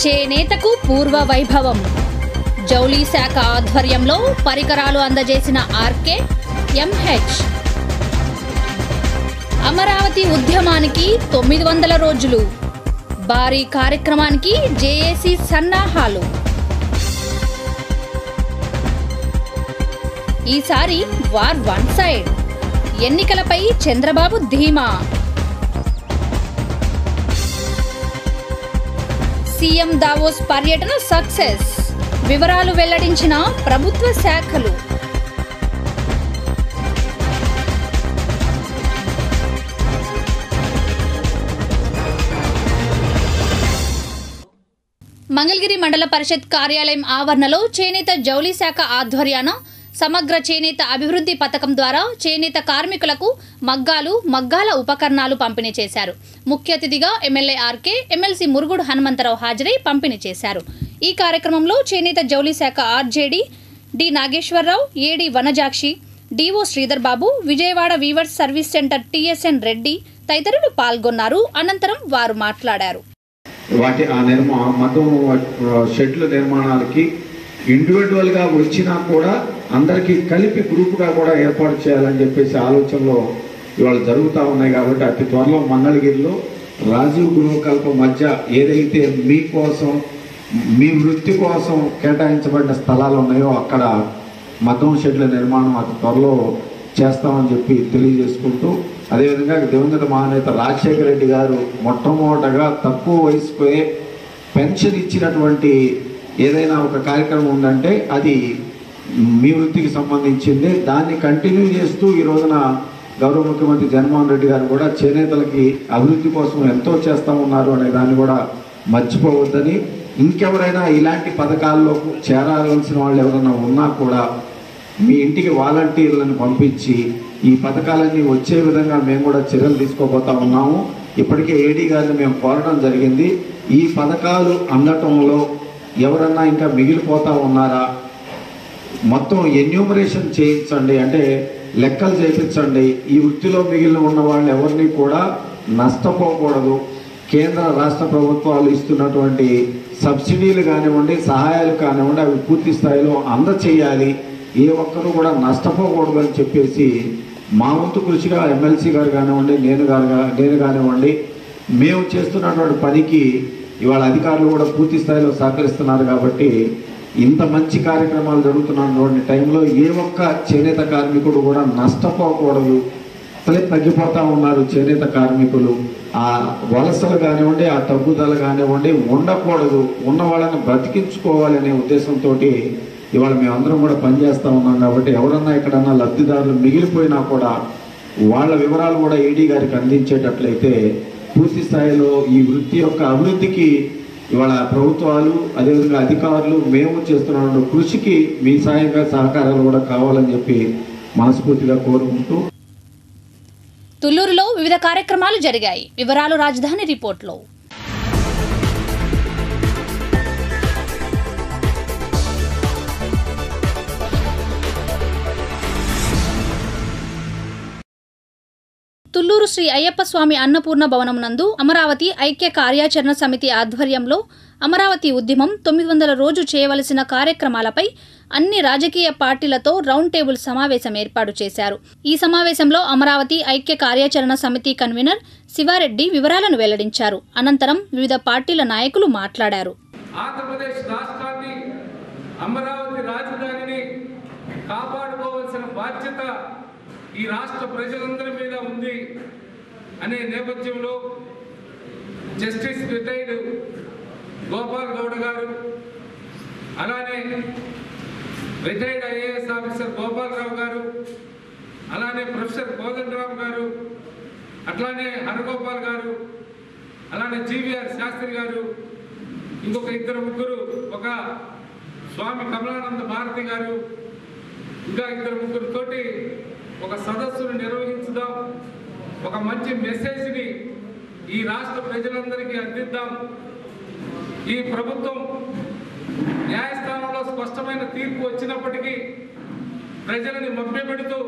చేనేతకు పూర్వ వైభవం. జౌళి శాఖ ఆధ్వర్యంలో పరికరాలు అందజేసిన ఆర్కే ఎంహెచ్. అమరావతి ఉద్యమానికి 900 రోజులు. భారీ కార్యక్రమానికి జేఏసీ సన్నాహాలు. ఈసారి వార్ వన్ సైడ్. ఎన్నికలపై చంద్రబాబు ధీమా. సీఎం దావోస్ పర్యటన సక్సెస్. వివరాలు వెల్లడించిన ప్రభుత్వ శాఖలు. మంగళగిరి మండల పరిషత్ కార్యాలయం ఆవరణలో చేనేత జౌళి శాఖ ఆధ్వర్యాన సమగ్ర చేనేత అభివృద్ధి పథకం ద్వారా చేనేత కార్మికులకు మగ్గాల ఉపకరణాలు పంపిణీ చేశారు. ముఖ్య అతిథిగా ఎమ్మెల్యే ఆర్కే, ఎమ్మెల్సీ మురుగుడు హనుమంతరావు హాజరై పంపిణీ చేశారు. ఈ కార్యక్రమంలో చేనేత జౌళి శాఖ RJD D Nageswararao, AD Vanajakshi, DO Sridhar Babu, Vijayawada weavers service centre TSN Reddy తదితరులు పాల్గొన్నారు. అనంతరం వారు మాట్లాడారు. వాటి ఆ మతం షెడ్ల నిర్మాణాలకి ఇండివిజువల్గా వచ్చినా కూడా అందరికీ కలిపి గ్రూప్గా కూడా ఏర్పాటు చేయాలని చెప్పేసి ఆలోచనలో ఇవాళ జరుగుతూ ఉన్నాయి. కాబట్టి అతి త్వరలో మంగళగిరిలో రాజీవ్ గృహకల్ప మధ్య ఏదైతే మీకోసం మీ వృత్తి కోసం కేటాయించబడిన స్థలాలు ఉన్నాయో అక్కడ మతం షెడ్ల నిర్మాణం అతి త్వరలో చేస్తామని చెప్పి తెలియజేసుకుంటూ, అదేవిధంగా దివంగత మహానేత రాజశేఖర రెడ్డి గారు మొట్టమొదటగా తక్కువ వయసుకే పెన్షన్ ఇచ్చినటువంటి ఏదైనా ఒక కార్యక్రమం ఉందంటే అది మీ వృత్తికి సంబంధించింది. దాన్ని కంటిన్యూ చేస్తూ ఈ రోజున గౌరవ ముఖ్యమంత్రి జగన్మోహన్ రెడ్డి గారు కూడా చేనేతలకి అభివృద్ధి కోసం ఎంతో చేస్తూ ఉన్నారు అనే దాన్ని కూడా మర్చిపోవద్దని, ఇంకెవరైనా ఇలాంటి పథకాల్లో చేరాల్సిన వాళ్ళు ఎవరైనా ఉన్నా కూడా మీ ఇంటికి వాలంటీర్లను పంపించి ఈ పథకాలన్నీ వచ్చే విధంగా మేము కూడా చర్యలు తీసుకోబోతా ఉన్నాము. ఇప్పటికే ఏడీ గారిని మేము కోరడం జరిగింది. ఈ పథకాలు అందటంలో ఎవరన్నా ఇంకా మిగిలిపోతా ఉన్నారా, మొత్తం ఎన్యూమరేషన్ చేయించండి, అంటే లెక్కలు చేయించండి. ఈ వృత్తిలో మిగిలిన ఉన్న వాళ్ళు ఎవరిని కూడా నష్టపోకూడదు. కేంద్ర రాష్ట్ర ప్రభుత్వాలు ఇస్తున్నటువంటి సబ్సిడీలు కానివ్వండి, సహాయాలు కానివ్వండి, అవి పూర్తి స్థాయిలో అందచేయాలి. ఏ ఒక్కరూ కూడా నష్టపోకూడదు అని చెప్పేసి మా వంతు కృషిగా ఎమ్మెల్సీ గారు కానివ్వండి, నేను కానివ్వండి, మేము చేస్తున్నటువంటి పనికి ఇవాళ అధికారులు కూడా పూర్తి స్థాయిలో సహకరిస్తున్నారు. కాబట్టి ఇంత మంచి కార్యక్రమాలు జరుగుతున్నటువంటి టైంలో ఏ ఒక్క చేనేత కార్మికుడు కూడా నష్టపోకూడదు. తగ్గిపోతూ ఉన్నారు చేనేత కార్మికులు. ఆ వలసలు కానివ్వండి, ఆ తగ్గుదల కానివ్వండి ఉండకూడదు. ఉన్న వాళ్ళని బ్రతికించుకోవాలి అనే ఉద్దేశంతో ఇవాళ మేమందరం కూడా పనిచేస్తూ ఉన్నాం. కాబట్టి ఎవరన్నా ఎక్కడన్నా లబ్ధిదారులు మిగిలిపోయినా కూడా వాళ్ళ వివరాలు కూడా ఈడీ గారికి అందించేటట్లయితే పూర్తి స్థాయిలో ఈ వృత్తి యొక్క అభివృద్ధికి ఇవాళ ప్రభుత్వాలు, అదేవిధంగా అధికారులు, మేము చేస్తున్న కృషికి మీ సహకారాలు కూడా కావాలని చెప్పి మనస్ఫూర్తిగా కోరుకుంటూ. తుళ్లూరులో వివిధ కార్యక్రమాలు జరిగాయి. వివరాలు రాజధాని రిపోర్ట్లో. తుళ్లూరు శ్రీ అయ్యప్ప స్వామి అన్నపూర్ణ భవనం నందు అమరావతి ఐక్య కార్యాచరణ సమితి ఆధ్వర్యంలో అమరావతి ఉద్యమం 900 రోజు చేయవలసిన కార్యక్రమాలపై అన్ని రాజకీయ పార్టీలతో రౌండ్ టేబుల్ సమావేశం ఏర్పాటు చేశారు. ఈ సమావేశంలో అమరావతి ఐక్య కార్యాచరణ సమితి కన్వీనర్ శివారెడ్డి వివరాలను వెల్లడించారు. అనంతరం వివిధ పార్టీల నాయకులు మాట్లాడారు. ఆంధ్రప్రదేశ్ రాష్ట్రాన్ని, అమరావతి రాజధానిని కాపాడుకోవాల్సిన బాధ్యత ఈ రాష్ట్ర ప్రజలందరి మీద ఉంది అనే నేపథ్యంలో జస్టిస్ రిటైర్డ్ గోపాల్ గౌడ గారు, అలానే రిటైర్డ్ ఐఏఎస్ ఆఫీసర్ గోపాలరావు గారు, అలానే ప్రొఫెసర్ కోదండరావు గారు, అట్లానే హరగోపాల్ గారు, అలానే జీవీఆర్ శాస్త్రి గారు, ఇంకొక ఇద్దరు ముగ్గురు, ఒక స్వామి కమలానంద భారతి గారు, ఇంకా ఇద్దరు ముగ్గురితోటి ఒక సదస్సును నిర్వహించుదాం, ఒక మంచి మెసేజ్ని ఈ రాష్ట్ర ప్రజలందరికీ అందిద్దాం. ఈ ప్రభుత్వం న్యాయస్థానంలో స్పష్టమైన తీర్పు వచ్చినప్పటికీ ప్రజలని మభ్యపెడుతూ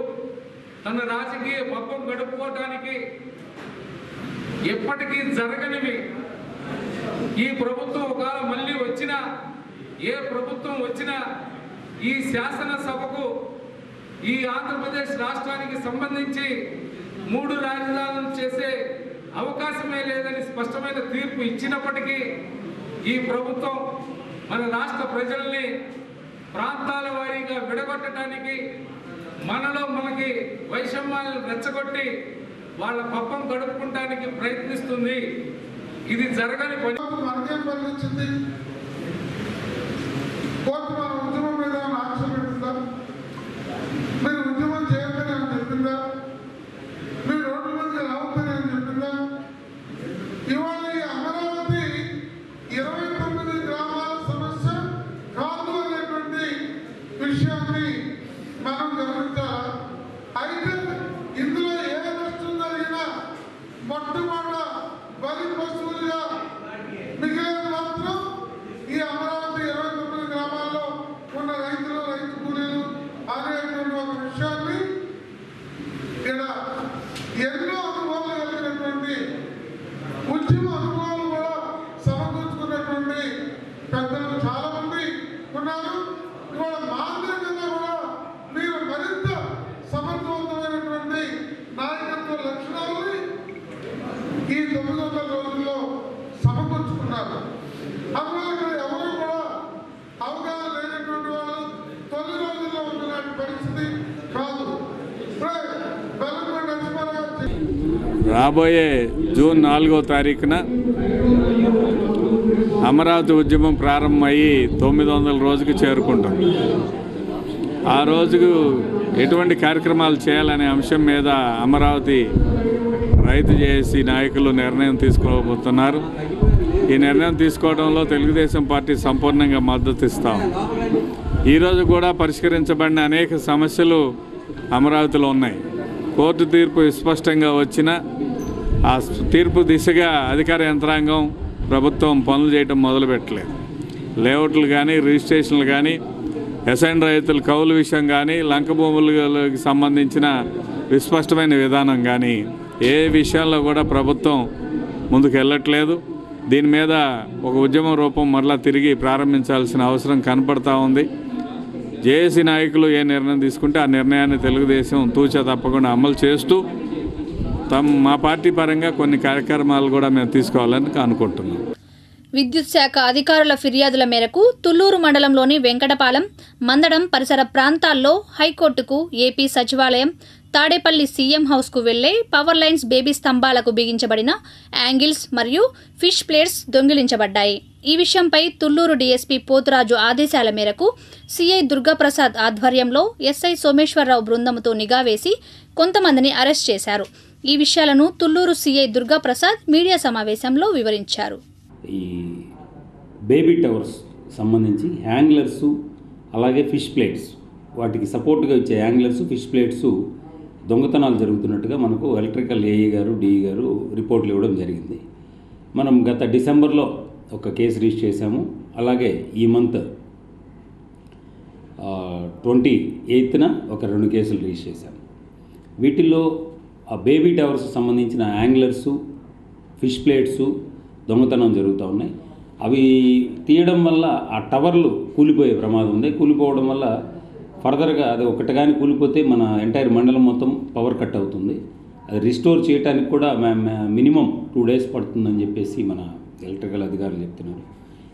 తన రాజకీయ పబ్బం గడుపుకోవటానికి ఎప్పటికీ జరగనివి ఈ ప్రభుత్వం ఒకవేళ మళ్ళీ వచ్చినా, ఏ ప్రభుత్వం వచ్చినా ఈ శాసనసభకు ఈ ఆంధ్రప్రదేశ్ రాష్ట్రానికి సంబంధించి 3 రాజధానులు చేసే అవకాశమే లేదని స్పష్టమైన తీర్పు ఇచ్చినప్పటికీ ఈ ప్రభుత్వం మన రాష్ట్ర ప్రజల్ని ప్రాంతాల వారీగా విడగొట్టడానికి, మనకి వైషమ్యాలను రెచ్చగొట్టి వాళ్ళ పప్పం గడుపుకుంటానికి ప్రయత్నిస్తుంది. ఇది జరగని పని. మనకేం పరిచింది? కోర్టు మన ఉద్యమం మీద ఆంక్షలు పెడుతుందా? మీరు ఉద్యమం చేయొద్దని అని చెప్పిందా? మీరు రోడ్ల మీద రావద్దని అని చెప్పిందా? ఇవాళ ఈ అమరావతి 29 గ్రామాల సమస్య కాదు అనేటువంటి విషయాన్ని మనం గమనించాలి. అయితే ఇందులో ఏ నష్టం జరిగినా మొట్టమొదట బలి పశువులుగా మిగిలిన మాత్రం ఈ అమరావతి 29 గ్రామాల్లో ఉన్న రైతులు, రైతు కూలీలు అనేటువంటి ఒక విషయాన్ని ఇక్కడ ఎన్నో అనుభవాలు కలిగినటువంటి ఉద్యమ అనుభవాలు కూడా సమకూర్చుకున్నటువంటి పెద్దలు చాలా మంది ఉన్నారు. ఇవాళ మాంద్రికంగా కూడా మీరు మరింత సమర్థవంతమైనటువంటి నాయకత్వ లక్షణాలని ఈ 900 రోజుల్లో సమకూర్చుకున్నారు. అందువల్ల ఇక్కడ ఎవరు కూడా అవగాహన లేనటువంటి వాళ్ళు తొలి రోజుల్లో ఉన్నటువంటి పరిస్థితి కాదు. రాబోయే జూన్ 4వ తారీఖున అమరావతి ఉద్యమం ప్రారంభమయ్యి 900 రోజుకి చేరుకుంటుంది. ఆ రోజుకు ఎటువంటి కార్యక్రమాలు చేయాలనే అంశం మీద అమరావతి రైతు జేఏసీ నాయకులు నిర్ణయం తీసుకోబోతున్నారు. ఈ నిర్ణయం తీసుకోవడంలో తెలుగుదేశం పార్టీ సంపూర్ణంగా మద్దతు ఇస్తాం. ఈరోజు కూడా పరిష్కరించబడిన అనేక సమస్యలు అమరావతిలో ఉన్నాయి. కోర్టు తీర్పు స్పష్టంగా వచ్చినా ఆ తీర్పు దిశగా అధికార యంత్రాంగం ప్రభుత్వం పనులు చేయడం మొదలుపెట్టలేదు. లేఅవుట్లు కానీ, రిజిస్ట్రేషన్లు కానీ, ఎసైన్ రైతుల కౌలు విషయం కానీ, లంక భూములకు సంబంధించిన విస్పష్టమైన విధానం కానీ ఏ విషయాల్లో కూడా ప్రభుత్వం ముందుకు వెళ్ళట్లేదు. దీని మీద ఒక ఉద్యమ రూపం మరలా తిరిగి ప్రారంభించాల్సిన అవసరం కనపడతా ఉంది. జేఏసీ నాయకులు ఏ నిర్ణయం తీసుకుంటే ఆ నిర్ణయాన్ని తెలుగుదేశం తూచా తప్పకుండా అమలు చేస్తూ మా పార్టీ పరంగా కొన్ని కార్యక్రమాలు కూడా మేము తీసుకోవాలని అనుకుంటున్నాం. విద్యుత్ శాఖ అధికారుల ఫిర్యాదుల మేరకు తుళ్లూరు మండలంలోని వెంకటపాలెం, మందడం పరిసర ప్రాంతాల్లో హైకోర్టుకు, ఏపీ సచివాలయం, తాడేపల్లి సీఎం హౌస్కు వెళ్లే పవర్ లైన్స్ బేబీ స్తంభాలకు బిగించబడిన యాంగిల్స్ మరియు ఫిష్ ప్లేట్స్ దొంగిలించబడ్డాయి. ఈ విషయంపై తుళ్లూరు డీఎస్పీ పోతురాజు ఆదేశాల మేరకు సీఐ దుర్గాప్రసాద్ ఆధ్వర్యంలో ఎస్ఐ సోమేశ్వరరావు బృందంతో నిఘా వేసి కొంతమందిని అరెస్ట్ చేశారు. ఈ విషయాలను తుళ్లూరు సీఐ దుర్గాప్రసాద్ మీడియా సమావేశంలో వివరించారు. ఈ బేబీ టవర్స్ సంబంధించి హ్యాంగ్లర్సు అలాగే ఫిష్ ప్లేట్స్, వాటికి సపోర్ట్గా ఇచ్చే హ్యాంగ్లర్స్, ఫిష్ ప్లేట్స్ దొంగతనాలు జరుగుతున్నట్టుగా మనకు ఎలక్ట్రికల్ ఏఈ గారు, డిఈ గారు రిపోర్ట్లు ఇవ్వడం జరిగింది. మనం గత డిసెంబర్లో ఒక కేసు రిజిస్టర్ చేశాము. అలాగే ఈ మంత్ 28న ఒక 2 కేసులు రిజిస్టర్ చేశాము. వీటిల్లో ఆ బేబీ టవర్స్ సంబంధించిన యాంగ్లర్సు, ఫిష్ ప్లేట్సు దొంగతనం జరుగుతూ ఉన్నాయి. అవి తీయడం వల్ల ఆ టవర్లు కూలిపోయే ప్రమాదం ఉంది. కూలిపోవడం వల్ల ఫర్దర్గా అది ఒకటి కానీ కూలిపోతే మన ఎంటైర్ మండలం మొత్తం పవర్ కట్ అవుతుంది. అది రిస్టోర్ చేయడానికి కూడా మినిమం 2 days పడుతుందని చెప్పేసి మన ఎలక్ట్రికల్ అధికారులు చెప్తున్నారు.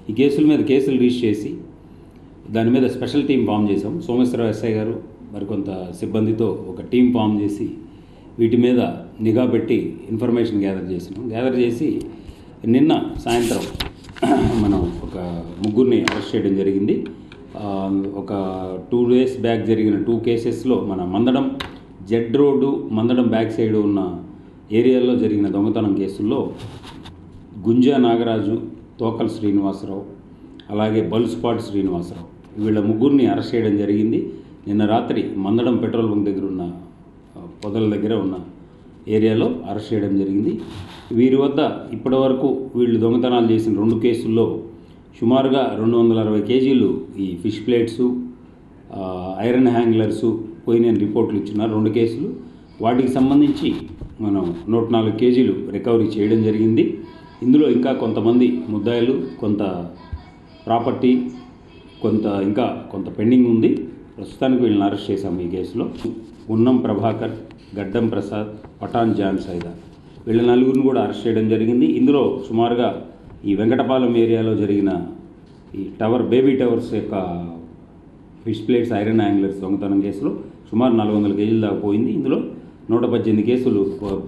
ఈ కేసుల మీద కేసులు రిజిస్టర్ చేసి దాని మీద స్పెషల్ టీం ఫామ్ చేసాం. సోమేశ్వరరావు ఎస్ఐ గారు మరికొంత సిబ్బందితో ఒక టీం ఫామ్ చేసి వీటి మీద నిఘా పెట్టి ఇన్ఫర్మేషన్ గ్యాదర్ చేసి నిన్న సాయంత్రం మనం ఒక 3గురిని అరెస్ట్ చేయడం జరిగింది. ఒక 2 days బ్యాక్ జరిగిన 2 కేసెస్లో మన Mandadam Z road, Mandadam back side ఉన్న ఏరియాలో జరిగిన దొంగతనం కేసుల్లో గుంజా నాగరాజు, తోకల్ శ్రీనివాసరావు, అలాగే బల్స్పాట్ శ్రీనివాసరావు, వీళ్ళ 3గురిని అరెస్ట్ చేయడం జరిగింది. నిన్న రాత్రి మందడం పెట్రోల్ బంక్ దగ్గర ఉన్న పొదల దగ్గర ఉన్న ఏరియాలో అరెస్ట్ చేయడం జరిగింది. వీరి వద్ద ఇప్పటివరకు వీళ్ళు దొంగతనాలు చేసిన 2 కేసుల్లో సుమారుగా 260 kgs ఈ ఫిష్ ప్లేట్సు, ఐరన్ హ్యాంగ్లర్సు పోయిన రిపోర్ట్లు ఇచ్చున్నారు. 2 కేసులు వాటికి సంబంధించి మనం 104 kgs రికవరీ చేయడం జరిగింది. ఇందులో ఇంకా కొంతమంది ముద్దాయిలు, కొంత ప్రాపర్టీ, కొంత పెండింగ్ ఉంది. ప్రస్తుతానికి వీళ్ళని అరెస్ట్ చేశాము. ఈ కేసులో ఉన్నం ప్రభాకర్, గడ్డం ప్రసాద్, పఠాన్ జాన్ సైదా వీళ్ళ నలుగురిని కూడా అరెస్ట్ చేయడం జరిగింది. ఇందులో సుమారుగా ఈ వెంకటపాలెం ఏరియాలో జరిగిన ఈ బేబీ టవర్స్ యొక్క ఫిష్ ప్లేట్స్, ఐరన్ యాంగ్లర్స్ దొంగతనం కేసులో సుమారు 400 కేజీలు దాకా పోయింది. ఇందులో 118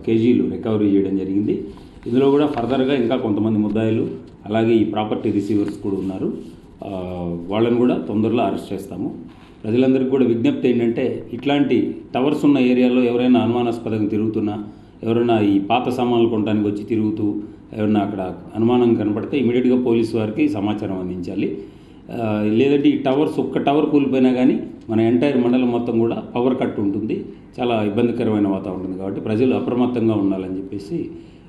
కేజీలు రికవరీ చేయడం జరిగింది. ఇందులో కూడా ఫర్దర్గా ఇంకా కొంతమంది ముద్దాయిలు, అలాగే ఈ ప్రాపర్టీ రిసీవర్స్ కూడా ఉన్నారు. వాళ్ళని కూడా తొందరలో అరెస్ట్ చేస్తాము. ప్రజలందరికీ కూడా విజ్ఞప్తి ఏంటంటే, ఇట్లాంటి టవర్స్ ఉన్న ఏరియాలో ఎవరైనా అనుమానాస్పదంగా తిరుగుతున్నా, ఎవరైనా ఈ పాత సామాన్లు కొనడానికి వచ్చి తిరుగుతూ ఎవరైనా అక్కడ అనుమానం కనపడితే ఇమీడియట్గా పోలీసు వారికి సమాచారం అందించాలి. లేదంటే ఈ ఒక్క టవర్ కూలిపోయినా కానీ మన ఎంటైర్ మండలం మొత్తం కూడా పవర్ కట్ ఉంటుంది. చాలా ఇబ్బందికరమైన వాతావరణం ఉంటుంది. కాబట్టి ప్రజలు అప్రమత్తంగా ఉండాలని చెప్పేసి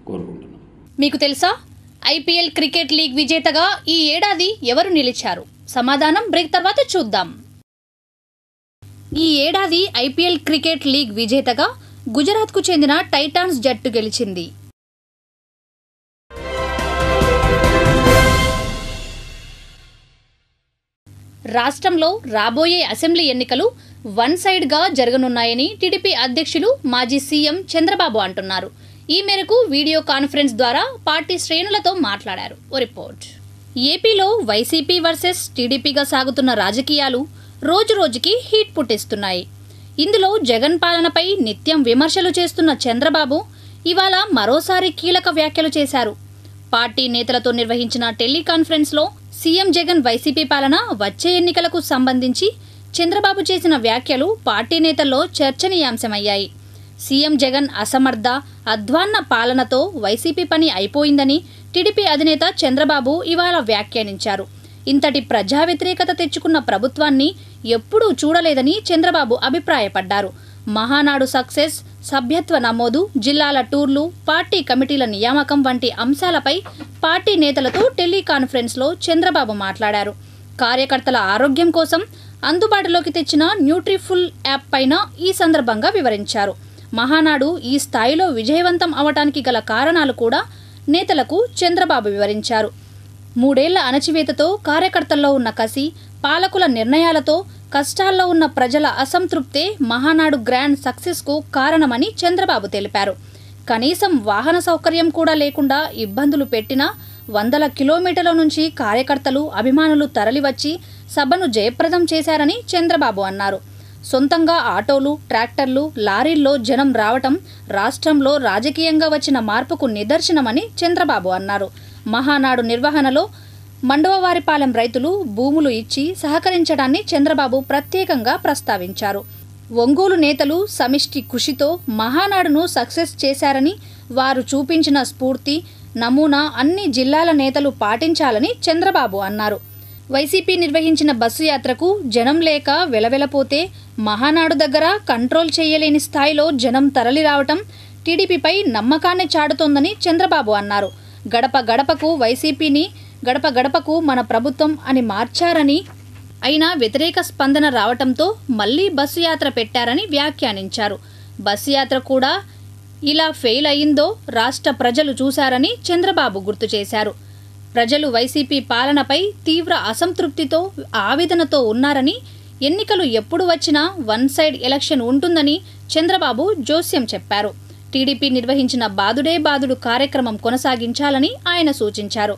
కోరుకుంటున్నాం. మీకు తెలుసా, ఐపీఎల్ క్రికెట్ లీగ్ విజేతగా ఈ ఏడాది ఎవరు నిలిచారు? సమాధానం బ్రేక్ తర్వాత చూద్దాం. ఈ ఏడాది ఐపీఎల్ క్రికెట్ లీగ్ విజేతగా గుజరాత్కు చెందిన టైటాన్స్ జట్టు గెలిచింది. రాష్ట్రంలో రాబోయే అసెంబ్లీ ఎన్నికలు వన్ సైడ్గా జరగనున్నాయని టీడీపీ అధ్యక్షులు మాజీ సీఎం చంద్రబాబు అంటున్నారు. ఈ మేరకు వీడియో కాన్ఫరెన్స్ ద్వారా పార్టీ శ్రేణులతో మాట్లాడారు. ఓ రిపోర్ట్. ఏపీలో వైసీపీ వర్సెస్ టీడీపీగా సాగుతున్న రాజకీయాలు రోజురోజుకి హీట్ పుట్టిస్తున్నాయి. ఇందులో జగన్ పాలనపై నిత్యం విమర్శలు చేస్తున్న చంద్రబాబు ఇవాళ మరోసారి కీలక వ్యాఖ్యలు చేశారు. పార్టీ నేతలతో నిర్వహించిన టెలికాన్ఫరెన్స్లో సీఎం జగన్ వైసీపీ పాలన, వచ్చే ఎన్నికలకు సంబంధించి చంద్రబాబు చేసిన వ్యాఖ్యలు పార్టీ నేతల్లో చర్చనీయాంశమయ్యాయి. సీఎం జగన్ అసమర్థ, అధ్వాన్న పాలనతో వైసీపీ పని అయిపోయిందని టీడీపీ అధినేత చంద్రబాబు ఇవాళ వ్యాఖ్యానించారు. ఇంతటి ప్రజా వ్యతిరేకత తెచ్చుకున్న ప్రభుత్వాన్ని ఎప్పుడూ చూడలేదని చంద్రబాబు అభిప్రాయపడ్డారు. మహానాడు సక్సెస్, సభ్యత్వ నమోదు, జిల్లాల టూర్లు, పార్టీ కమిటీల నియామకం వంటి అంశాలపై పార్టీ నేతలతో టెలికాన్ఫరెన్స్లో చంద్రబాబు మాట్లాడారు. కార్యకర్తల ఆరోగ్యం కోసం అందుబాటులోకి తెచ్చిన న్యూట్రిఫుల్ యాప్ పైన ఈ సందర్భంగా వివరించారు. మహానాడు ఈ స్థాయిలో విజయవంతం అవటానికి గల కారణాలు కూడా నేతలకు చంద్రబాబు వివరించారు. 3 ఏళ్ల అణచివేతతో కార్యకర్తల్లో ఉన్న కసి, పాలకుల నిర్ణయాలతో కష్టాల్లో ఉన్న ప్రజల అసంతృప్తే మహానాడు గ్రాండ్ సక్సెస్కు కారణమని చంద్రబాబు తెలిపారు. కనీసం వాహన సౌకర్యం కూడా లేకుండా ఇబ్బందులు పెట్టినా 100 కిలోమీటర్ల నుంచి కార్యకర్తలు, అభిమానులు తరలివచ్చి సభను జయప్రదం చేశారని చంద్రబాబు అన్నారు. సొంతంగా ఆటోలు, ట్రాక్టర్లు, లారీల్లో జనం రావటం రాష్ట్రంలో రాజకీయంగా వచ్చిన మార్పుకు నిదర్శనమని చంద్రబాబు అన్నారు. మహానాడు నిర్వహణలో మండవవారిపాలెం రైతులు భూములు ఇచ్చి సహకరించడాన్ని చంద్రబాబు ప్రత్యేకంగా ప్రస్తావించారు. ఒంగోలు నేతలు సమిష్టి కృషితో మహానాడును సక్సెస్ చేశారని, వారు చూపించిన స్ఫూర్తి, నమూనా అన్ని జిల్లాల నేతలు పాటించాలని చంద్రబాబు అన్నారు. వైసీపీ నిర్వహించిన బస్సు యాత్రకు జనం లేక వెలవెలపోతే మహానాడు దగ్గర కంట్రోల్ చేయలేని స్థాయిలో జనం తరలిరావటం టీడీపీపై నమ్మకాన్ని చాటుతోందని చంద్రబాబు అన్నారు. గడప గడపకు వైసీపీని, గడప గడపకు మన ప్రభుత్వం అని మార్చారని, అయినా వ్యతిరేక స్పందన రావటంతో మళ్లీ బస్సు యాత్ర పెట్టారని వ్యాఖ్యానించారు. బస్సు యాత్ర కూడా ఇలా ఫెయిల్ అయిందో రాష్ట్ర ప్రజలు చూశారని చంద్రబాబు గుర్తు చేశారు. ప్రజలు వైసీపీ పాలనపై తీవ్ర అసంతృప్తితో, ఆవేదనతో ఉన్నారని, ఎన్నికలు ఎప్పుడు వచ్చినా వన్ సైడ్ ఎలక్షన్ ఉంటుందని చంద్రబాబు జోస్యం చెప్పారు. టీడీపీ నిర్వహించిన బాదుడే బాదుడు కార్యక్రమం కొనసాగించాలని ఆయన సూచించారు.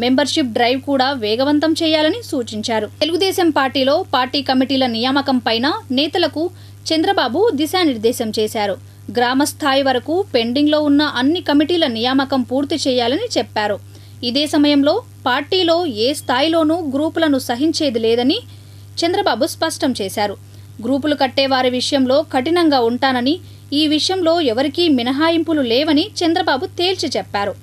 మెంబర్షిప్ డ్రైవ్ కూడా వేగవంతం చేయాలని సూచించారు. తెలుగుదేశం పార్టీలో పార్టీ కమిటీల నియామకం పైన నేతలకు చంద్రబాబు దిశానిర్దేశం చేశారు. గ్రామ స్థాయి వరకు పెండింగ్లో ఉన్న అన్ని కమిటీల నియామకం పూర్తి చేయాలని చెప్పారు. ఇదే సమయంలో పార్టీలో ఏ స్థాయిలోనూ గ్రూపులను సహించేది లేదని చంద్రబాబు స్పష్టం చేశారు. గ్రూపులు కట్టేవారి విషయంలో కఠినంగా ఉంటానని, ఈ విషయంలో ఎవరికీ మినహాయింపులు లేవని చంద్రబాబు తేల్చి చెప్పారు.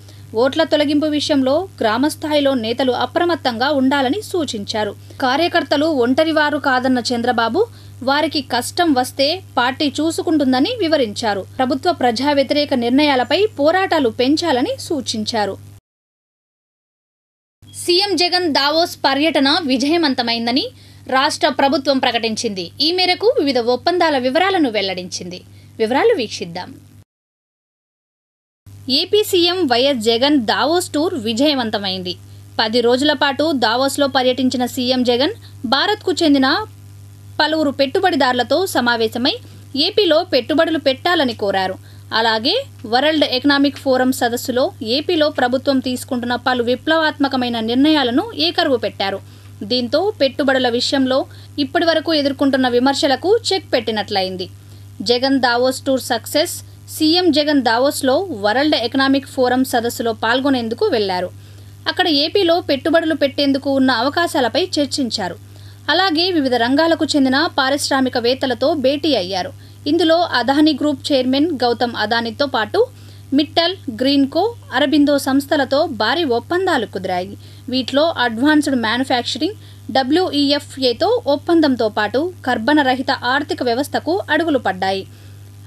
ఓట్ల తొలగింపు విషయంలో గ్రామస్థాయిలో నేతలు అప్రమత్తంగా ఉండాలని సూచించారు. కార్యకర్తలు ఒంటరివారు కాదన్న చంద్రబాబు, వారికి కష్టం వస్తే పార్టీ చూసుకుంటుందని వివరించారు. ప్రభుత్వ ప్రజా వ్యతిరేక నిర్ణయాలపై పోరాటాలు పెంచాలని సూచించారు. సీఎం జగన్ దావోస్ పర్యటన విజయవంతమైందని రాష్ట్ర ప్రభుత్వం ప్రకటించింది. ఈ మేరకు వివిధ ఒప్పందాల వివరాలను వెల్లడించింది. వివరాలు వీక్షిద్దాం. AP CM YS Jagan Davos tour విజయవంతమైంది. 10 రోజుల పాటు దావోస్లో పర్యటించిన సీఎం జగన్ భారత్కు చెందిన పలువురు పెట్టుబడిదారులతో సమావేశమై ఏపీలో పెట్టుబడులు పెట్టాలని కోరారు. అలాగే వరల్డ్ ఎకనామిక్ ఫోరం సదస్సులో ఏపీలో ప్రభుత్వం తీసుకుంటున్న పలు విప్లవాత్మకమైన నిర్ణయాలను ఏకరువు పెట్టారు. దీంతో పెట్టుబడుల విషయంలో ఇప్పటివరకు ఎదుర్కొంటున్న విమర్శలకు చెక్ పెట్టినట్లయింది. Jagan Davos tour success. CM Jagan దావోస్లో వరల్డ్ ఎకనామిక్ ఫోరం సదస్సులో పాల్గొనేందుకు వెళ్లారు. అక్కడ ఏపీలో పెట్టుబడులు పెట్టేందుకు ఉన్న అవకాశాలపై చర్చించారు. అలాగే వివిధ రంగాలకు చెందిన పారిశ్రామికవేత్తలతో భేటీ అయ్యారు. ఇందులో అదానీ గ్రూప్ చైర్మన్ గౌతమ్ అదానీతో పాటు మిట్టల్, గ్రీన్కో, అరబిందో సంస్థలతో భారీ ఒప్పందాలు కుదిరాయి. వీటిలో అడ్వాన్స్డ్ మ్యానుఫ్యాక్చరింగ్, WEFAతో ఒప్పందంతో పాటు కర్బన రహిత ఆర్థిక వ్యవస్థకు అడుగులు పడ్డాయి.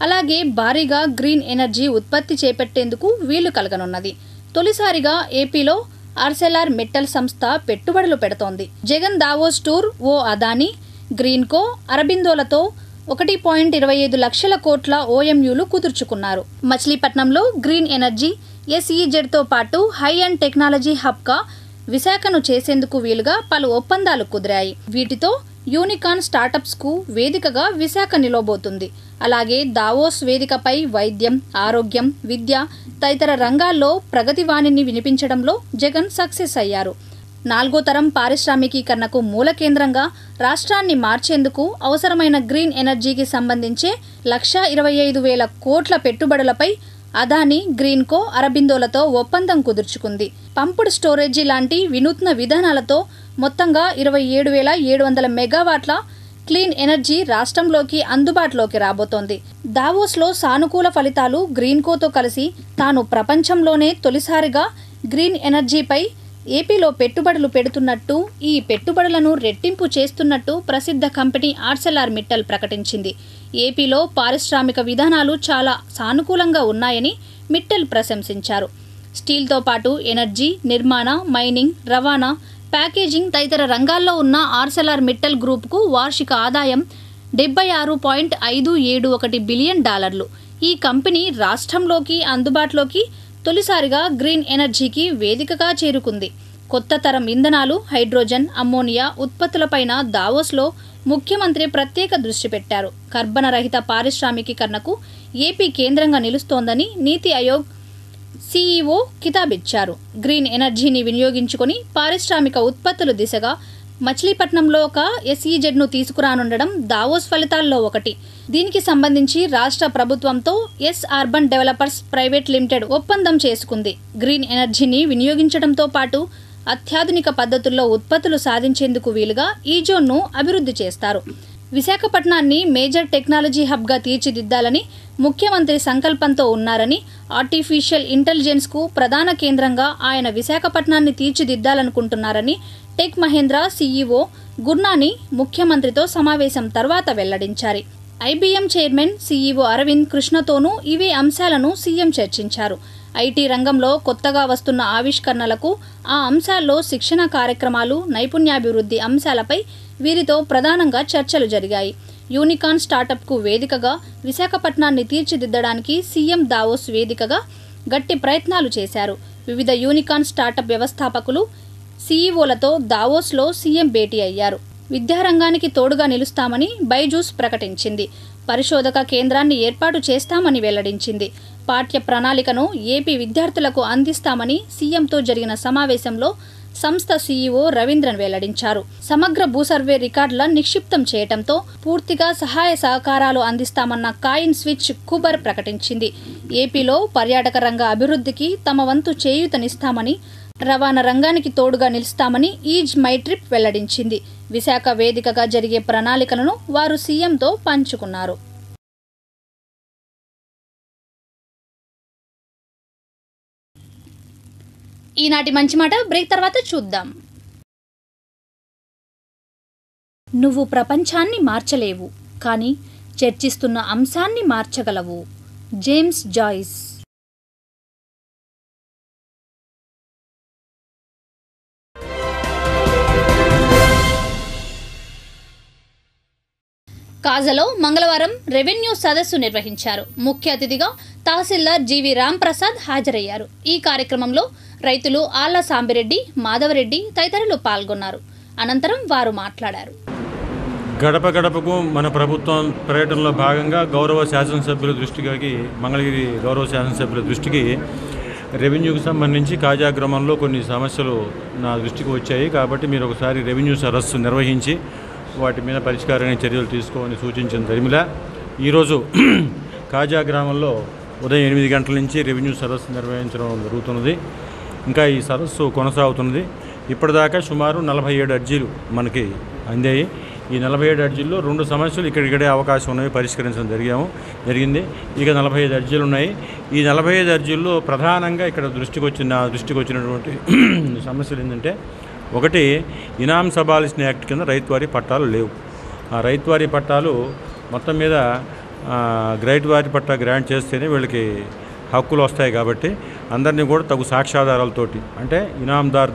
అలాగే భారీగా గ్రీన్ ఎనర్జీ ఉత్పత్తి చేపట్టేందుకు వీలు కలగనున్నది. తొలిసారిగా ఏపీలో ఆర్సెలార్ మెట్టల్ సంస్థ పెట్టుబడులు పెడుతోంది. జగన్ దావోస్ టూర్ ఓ అదానీ, గ్రీన్కో, అరబిందోలతో 1.25 లక్షల కోట్ల OMUలు కుదుర్చుకున్నారు. మచిలీపట్నంలో గ్రీన్ ఎనర్జీ, SEZతో పాటు హై అండ్ టెక్నాలజీ హబ్గా విశాఖను చేసేందుకు వీలుగా పలు ఒప్పందాలు కుదిరాయి. వీటితో యూనికాన్ స్టార్టప్స్కు వేదికగా విశాఖ నిలవబోతుంది. అలాగే దావోస్ వేదికపై వైద్యం, ఆరోగ్యం, విద్య తదితర రంగాల్లో ప్రగతి వాణిని వినిపించడంలో జగన్ సక్సెస్ అయ్యారు. 4వ తరం పారిశ్రామికీకరణకు మూల కేంద్రంగా రాష్ట్రాన్ని మార్చేందుకు అవసరమైన గ్రీన్ ఎనర్జీకి సంబంధించే 1,25,000 కోట్ల పెట్టుబడులపై అదానీ, గ్రీన్కో, అరబిందోలతో ఒప్పందం కుదుర్చుకుంది. పంపుడ్ స్టోరేజీ లాంటి వినూత్న విధానాలతో మొత్తంగా 27,700 మెగావాట్ల క్లీన్ ఎనర్జీ రాష్ట్రంలోకి అందుబాటులోకి రాబోతోంది. దావోస్లో సానుకూల ఫలితాలు గ్రీన్కోతో కలిసి తాను ప్రపంచంలోనే తొలిసారిగా గ్రీన్ ఎనర్జీపై ఏపీలో పెట్టుబడులు పెడుతున్నట్టు, ఈ పెట్టుబడులను రెట్టింపు చేస్తున్నట్టు ప్రసిద్ధ కంపెనీ ఆర్సెలార్ మిట్టల్ ప్రకటించింది. ఏపీలో పారిశ్రామిక విధానాలు చాలా సానుకూలంగా ఉన్నాయని మిట్టల్ ప్రశంసించారు. స్టీల్తో పాటు ఎనర్జీ, నిర్మాణ, మైనింగ్, రవాణా, ప్యాకేజింగ్ తదితర రంగాల్లో ఉన్న ఆర్సెలార్ మిట్టల్ గ్రూప్కు వార్షిక ఆదాయం $76.571 బిలియన్. ఈ కంపెనీ రాష్ట్రంలోకి అందుబాటులోకి తొలిసారిగా గ్రీన్ ఎనర్జీకి వేదికగా చేరుకుంది. కొత్త తరం ఇంధనాలు, హైడ్రోజన్, అమ్మోనియా ఉత్పత్తులపైన దావోస్లో ముఖ్యమంత్రి ప్రత్యేక దృష్టి పెట్టారు. కర్బన రహిత పారిశ్రామికీకరణకు ఏపీ కేంద్రంగా నిలుస్తోందని నీతి ఆయోగ్ CEO కితాబిచ్చారు. గ్రీన్ ఎనర్జీని వినియోగించుకొని పారిశ్రామిక ఉత్పత్తుల దిశగా మచిలీపట్నంలో ఒక SEZను తీసుకురానుండడం దావోస్ ఫలితాల్లో ఒకటి. దీనికి సంబంధించి రాష్ట్ర ప్రభుత్వంతో అర్బన్ డెవలపర్స్ ప్రైవేట్ లిమిటెడ్ ఒప్పందం చేసుకుంది. గ్రీన్ ఎనర్జీని వినియోగించడంతో పాటు అత్యాధునిక పద్ధతుల్లో ఉత్పత్తులు సాధించేందుకు వీలుగా ఈ జోన్ను అభివృద్ధి చేస్తారు. విశాఖపట్నాన్ని మేజర్ టెక్నాలజీ హబ్గా తీర్చిదిద్దాలని ముఖ్యమంత్రి సంకల్పంతో ఉన్నారని, ఆర్టిఫిషియల్ ఇంటెలిజెన్స్కు ప్రధాన కేంద్రంగా ఆయన విశాఖపట్నాన్ని తీర్చిదిద్దాలనుకుంటున్నారని టెక్ మహేంద్ర CEO గుర్నాని ముఖ్యమంత్రితో సమావేశం తర్వాత వెల్లడించారు. IBM చైర్మన్ CEO అరవింద్ కృష్ణతోనూ ఇవే అంశాలను సీఎం చర్చించారు. IT రంగంలో కొత్తగా వస్తున్న ఆవిష్కరణలకు, ఆ అంశాల్లో శిక్షణ కార్యక్రమాలు, నైపుణ్యాభివృద్ధి అంశాలపై వీరితో ప్రధానంగా చర్చలు జరిగాయి. యూనికాన్ స్టార్టప్కు వేదికగా విశాఖపట్నాన్ని తీర్చిదిద్దడానికి సీఎం దావోస్ వేదికగా గట్టి ప్రయత్నాలు చేశారు. వివిధ యూనికాన్ స్టార్టప్ వ్యవస్థాపకులు, CEOలతో దావోస్లో సీఎం భేటీ అయ్యారు. విద్యారంగానికి తోడుగా నిలుస్తామని బైజూస్ ప్రకటించింది. పరిశోధక కేంద్రాన్ని ఏర్పాటు చేస్తామని వెల్లడించింది. పాఠ్య ప్రణాళికను ఏపీ విద్యార్థులకు అందిస్తామని సీఎంతో జరిగిన సమావేశంలో సంస్థ CEO రవీంద్రన్ వెల్లడించారు. సమగ్ర భూసర్వే రికార్డుల నిక్షిప్తం చేయడంతో పూర్తిగా సహాయ సహకారాలు అందిస్తామన్న కాయిన్ స్విచ్ కుబర్ ప్రకటించింది. ఏపీలో పర్యాటక రంగ అభివృద్ధికి తమ వంతు చేయూతనిస్తామని, రవాణా రంగానికి తోడుగా నిలుస్తామని ఈజ్ మై ట్రిప్ వెల్లడించింది. విశాఖ వేదికగా జరిగే ప్రణాళికలను వారు సీఎంతో పంచుకున్నారు. ఈనాటి మంచి మాట బ్రేక్ తర్వాత చూద్దాం. నువ్వు ప్రపంచాన్ని మార్చలేవు, కానీ చర్చిస్తున్న అంశాన్ని మార్చగలవు. జేమ్స్ జాయిస్. కాజలో మంగళవారం రెవెన్యూ సదస్సు నిర్వహించారు. ముఖ్య అతిథిగా తహసీల్దార్ జీవి రాంప్రసాద్ హాజరయ్యారు. ఈ కార్యక్రమంలో రైతులు ఆళ్ల సాంబిరెడ్డి, మాధవరెడ్డి తదితరులు పాల్గొన్నారు. అనంతరం వారు మాట్లాడారు. గడప గడపకు మన ప్రభుత్వం పర్యటనలో భాగంగా గౌరవ శాసనసభ్యుల దృష్టికి, మంగళగిరి గౌరవ శాసనసభ్యుల దృష్టికి రెవెన్యూకి సంబంధించి కాజా గ్రామంలో కొన్ని సమస్యలు నా దృష్టికి వచ్చాయి. కాబట్టి మీరు ఒకసారి రెవెన్యూ సదస్సు నిర్వహించి వాటి మీద పరిష్కారానికి చర్యలు తీసుకోమని సూచించిన దరిమిలా ఈరోజు కాజా గ్రామంలో ఉదయం 8 గంటల నుంచి రెవెన్యూ సదస్సు నిర్వహించడం జరుగుతున్నది. ఇంకా ఈ సదస్సు కొనసాగుతున్నది. ఇప్పటిదాకా సుమారు 47 అర్జీలు మనకి అందాయి. ఈ 47 అర్జీల్లో 2 సమస్యలు ఇక్కడిక్కడే అవకాశం ఉన్నవి పరిష్కరించడం జరిగింది. ఇక 45 అర్జీలు ఉన్నాయి. ఈ 45 అర్జీల్లో ప్రధానంగా ఇక్కడ దృష్టికి వచ్చినటువంటి సమస్యలు ఏంటంటే, ఒకటి ఇనాం సబాలిషన్ యాక్ట్ కింద రైతువారీ పట్టాలు లేవు. ఆ రైతువారీ పట్టాలు మొత్తం మీద రైతువారీ పట్టా గ్రాంట్ చేస్తేనే వీళ్ళకి హక్కులు వస్తాయి. కాబట్టి అందరినీ కూడా తగు సాక్ష్యాధారాలతోటి, అంటే ఇనాందార్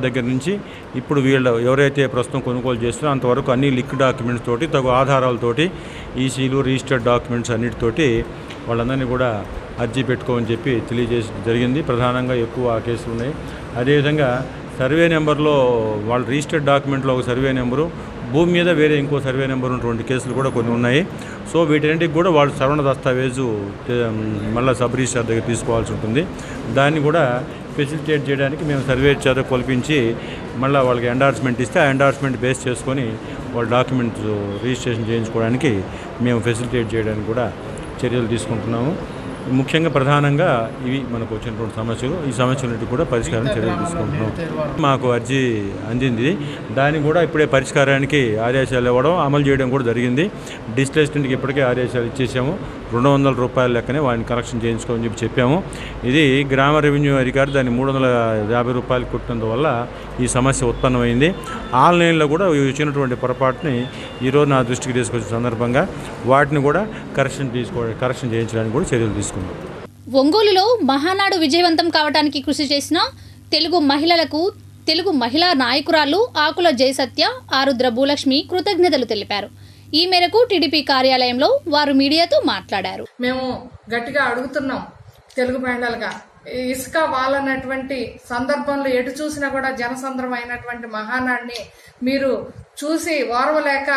దగ్గర నుంచి ఇప్పుడు వీళ్ళు ఎవరైతే ప్రస్తుతం కొనుగోలు చేస్తున్నారో అంతవరకు అన్ని లింక్ డాక్యుమెంట్స్ తోటి, తగు ఆధారాలతోటి, ఈసీలు, రిజిస్టర్డ్ డాక్యుమెంట్స్ అన్నిటితోటి వాళ్ళందరినీ కూడా అర్జీ పెట్టుకోమని చెప్పి తెలియజేసి జరిగింది. ప్రధానంగా ఎక్కువ కేసులు ఉన్నాయి. అదేవిధంగా సర్వే నెంబర్లో వాళ్ళ రిజిస్టర్డ్ డాక్యుమెంట్లో ఒక సర్వే నెంబరు, భూమి మీద వేరే ఇంకో సర్వే నెంబర్ ఉన్నటువంటి కేసులు కూడా కొన్ని ఉన్నాయి. సో వీటన్నిటికి కూడా వాళ్ళు సవరణ దస్తావేజు మళ్ళీ సబ్ రిజిస్టర్ దగ్గర తీసుకోవాల్సి ఉంటుంది. దాన్ని కూడా ఫెసిలిటేట్ చేయడానికి మేము సర్వే చేత కొలిపించి మళ్ళీ వాళ్ళకి ఎండార్స్మెంట్ ఇస్తే ఆ ఎండార్స్మెంట్ బేస్ చేసుకొని వాళ్ళ డాక్యుమెంట్స్ రిజిస్ట్రేషన్ చేయించుకోవడానికి మేము ఫెసిలిటేట్ చేయడానికి కూడా చర్యలు తీసుకుంటున్నాము. ముఖ్యంగా ప్రధానంగా ఇవి మనకు వచ్చినటువంటి సమస్యలు. ఈ సమస్యలన్నిటి కూడా పరిష్కారం చర్యలు తీసుకుంటున్నాం. మాకు అర్జీ అందింది. దాన్ని కూడా ఇప్పుడే పరిష్కారానికి ఆదేశాలు ఇవ్వడం, అమలు చేయడం కూడా జరిగింది. డిజిటల్ అసిస్టెంట్కి ఇప్పటికే ఆదేశాలు ఇచ్చేసాము. 200 రూపాయల లెక్కనే వాడిని కలెక్షన్ చేయించుకోమని చెప్పాము. ఇది గ్రామ రెవెన్యూ అధికారి దాన్ని 350 రూపాయలు కొట్టినందువల్ల ఈ సమస్య ఉత్పన్నమైంది. ఆన్లైన్లో కూడా వచ్చినటువంటి పొరపాటుని ఈరోజు నా దృష్టికి తీసుకొచ్చిన సందర్భంగా వాటిని కూడా కరెక్షన్ చేయించడానికి కూడా చర్యలు తీసుకున్నాం. ఒంగోలులో మహానాడు విజయవంతం కావడానికి కృషి చేసిన తెలుగు మహిళా నాయకురాలు ఆకుల జయసత్య, ఆరుద్ర భూలక్ష్మి కృతజ్ఞతలు తెలిపారు. ఈ మేరకు టీడీపీ కార్యాలయంలో వారు మీడియాతో మాట్లాడారు. మేము గట్టిగా అడుగుతున్నాం, తెలుగు మహిళలుగా ఇసుక వాలన్నటువంటి సందర్భంలో ఎటు చూసినా కూడా జనసంద్రం అయినటువంటి మహానాడిని మీరు చూసి ఓర్వలేక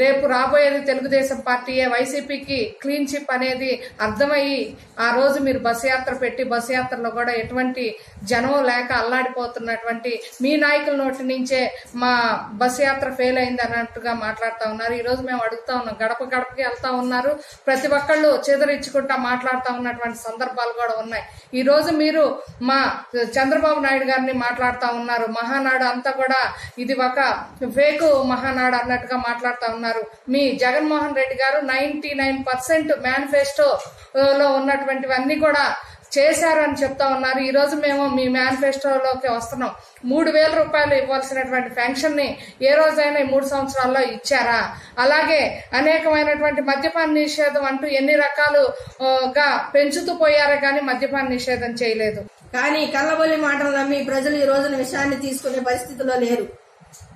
రేపు రాబోయేది తెలుగుదేశం పార్టీయే, వైసీపీకి క్లీన్ చిప్ అనేది అర్థమయ్యి ఆ రోజు మీరు బస్సు యాత్ర పెట్టి బస్సు యాత్రలో కూడా ఎటువంటి జనం లేక అల్లాడిపోతున్నటువంటి మీ నాయకుల నోటి నుంచే మా బస్సు యాత్ర ఫెయిల్ అయింది అన్నట్టుగా మాట్లాడుతూ ఉన్నారు. ఈ రోజు మేము అడుగుతా ఉన్నాం, గడప గడపకి వెళ్తా ఉన్నారు, ప్రతి ఒక్కళ్ళు చెదరిచ్చుకుంటా మాట్లాడుతూ ఉన్నటువంటి సందర్భాలు కూడా ఉన్నాయి. ఈ రోజు మీరు మా చంద్రబాబు నాయుడు గారిని మాట్లాడుతూ ఉన్నారు, మహానాడు అంతా కూడా ఇది ఒక ఫేక్ మహానాడు అన్నట్టుగా మాట్లాడుతూ ఉన్నారు. మీ జగన్మోహన్ రెడ్డి గారు 99% మేనిఫెస్టోలో ఉన్నటువంటివన్నీ కూడా చేశారు అని చెప్తా ఉన్నారు. ఈ రోజు మేము మీ మేనిఫెస్టోలోకి వస్తున్నాం. 3,000 రూపాయలు ఇవ్వాల్సినటువంటి పెన్షన్ ని ఏ రోజైనా 3 సంవత్సరాల్లో ఇచ్చారా? అలాగే అనేకమైనటువంటి మద్యపాన నిషేధం అంటూ ఎన్ని రకాలుగా పెంచుతూ పోయారే కానీ మద్యపాన నిషేధం చేయలేదు. కానీ కళ్ళబొల్లి మాటలు నమ్మి ప్రజలు ఈ రోజున విషయాన్ని తీసుకునే పరిస్థితిలో లేరు.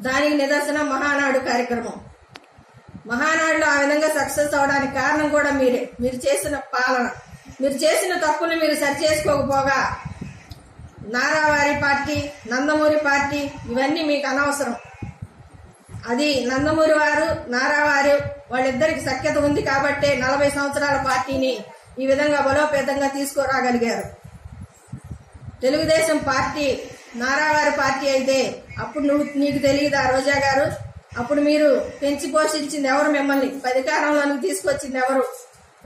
దానికి నిదర్శనం మహానాడు కార్యక్రమం. మహానాడులో ఆ విధంగా సక్సెస్ అవడానికి కారణం కూడా మీరే. మీరు చేసిన పాలన, మీరు చేసిన తప్పును మీరు సరి చేసుకోకపోగా నారావారి పార్టీ, నందమూరి పార్టీ ఇవన్నీ మీకు అనవసరం. అది నందమూరి వారు, నారావారు వాళ్ళిద్దరికి సఖ్యత ఉంది కాబట్టే 40 సంవత్సరాల పార్టీని ఈ విధంగా బలోపేతంగా తీసుకురాగలిగారు. తెలుగుదేశం పార్టీ నారావారి పార్టీ అయితే అప్పుడు నీకు తెలియదా రోజా గారు? అప్పుడు మీరు పెంచి పోషించింది ఎవరు? మిమ్మల్ని అధికారంలోకి తీసుకొచ్చింది ఎవరు?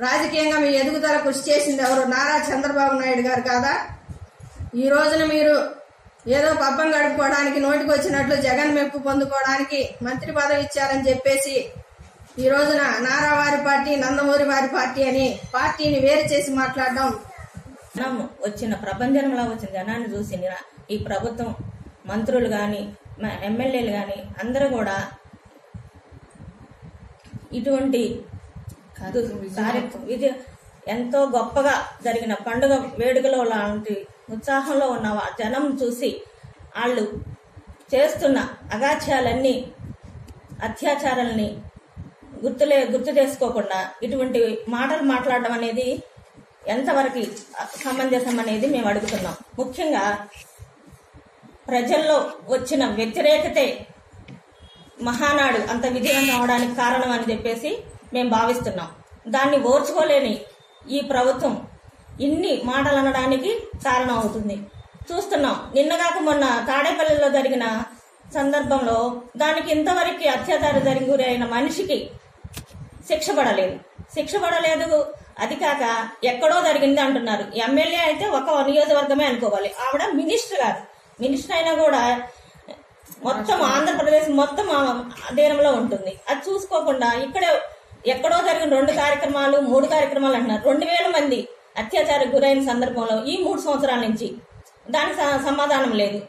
రాజకీయంగా మీ ఎదుగుదల కృషి చేసింది ఎవరు? నారా చంద్రబాబు నాయుడు గారు కాదా? ఈ రోజున మీరు ఏదో పబ్బం గడుపుకోవడానికి నోటికి వచ్చినట్లు జగన్ మెప్పు పొందుకోవడానికి మంత్రి పదవి ఇచ్చారని చెప్పేసి ఈ రోజున నారావారి పార్టీ, నందమూరి వారి పార్టీ అని పార్టీని వేరు చేసి మాట్లాడడం. వచ్చిన ప్రపంచంలో వచ్చిన జనాన్ని చూసి ఈ ప్రభుత్వం మంత్రులు కానీ ఎమ్మెల్యేలు కానీ అందరూ కూడా ఇటువంటి ఎంతో గొప్పగా జరిగిన పండుగ వేడుకలో లాంటి ఉత్సాహంలో ఉన్న జనం చూసి వాళ్ళు చేస్తున్న అగాధ్యాలన్నీ అత్యాచారాలని గుర్తు చేసుకోకుండా ఇటువంటి మాటలు మాట్లాడడం అనేది ఎంతవరకు సమంజసం అనేది మేము అడుగుతున్నాం. ముఖ్యంగా ప్రజల్లో వచ్చిన వ్యతిరేకతే మహానాడు అంత విజయవంతం అవడానికి కారణం అని చెప్పేసి మేము భావిస్తున్నాం. దాన్ని ఓర్చుకోలేని ఈ ప్రభుత్వం ఇన్ని మాటలు అనడానికి కారణం అవుతుంది. చూస్తున్నాం, నిన్నగాక మొన్న తాడేపల్లిలో జరిగిన సందర్భంలో దానికి ఇంతవరకు అత్యాచారం జరిగి గురైన మనిషికి శిక్ష పడలేదు. అది కాక ఎక్కడో జరిగింది అంటున్నారు. ఎమ్మెల్యే అయితే ఒక నియోజకవర్గమే అనుకోవాలి, ఆవిడ మినిస్టర్ కాదు. మినిస్టర్ అయినా కూడా మొత్తం ఆంధ్రప్రదేశ్ మొత్తం అధీనంలో ఉంటుంది. అది చూసుకోకుండా ఇక్కడే ఎక్కడో జరిగిన 2 కార్యక్రమాలు 3 కార్యక్రమాలు అంటున్నారు. 2000 మంది అత్యాచారకు గురైన సందర్భంలో ఈ 3 సంవత్సరాల నుంచి దానికి సమాధానం లేదు.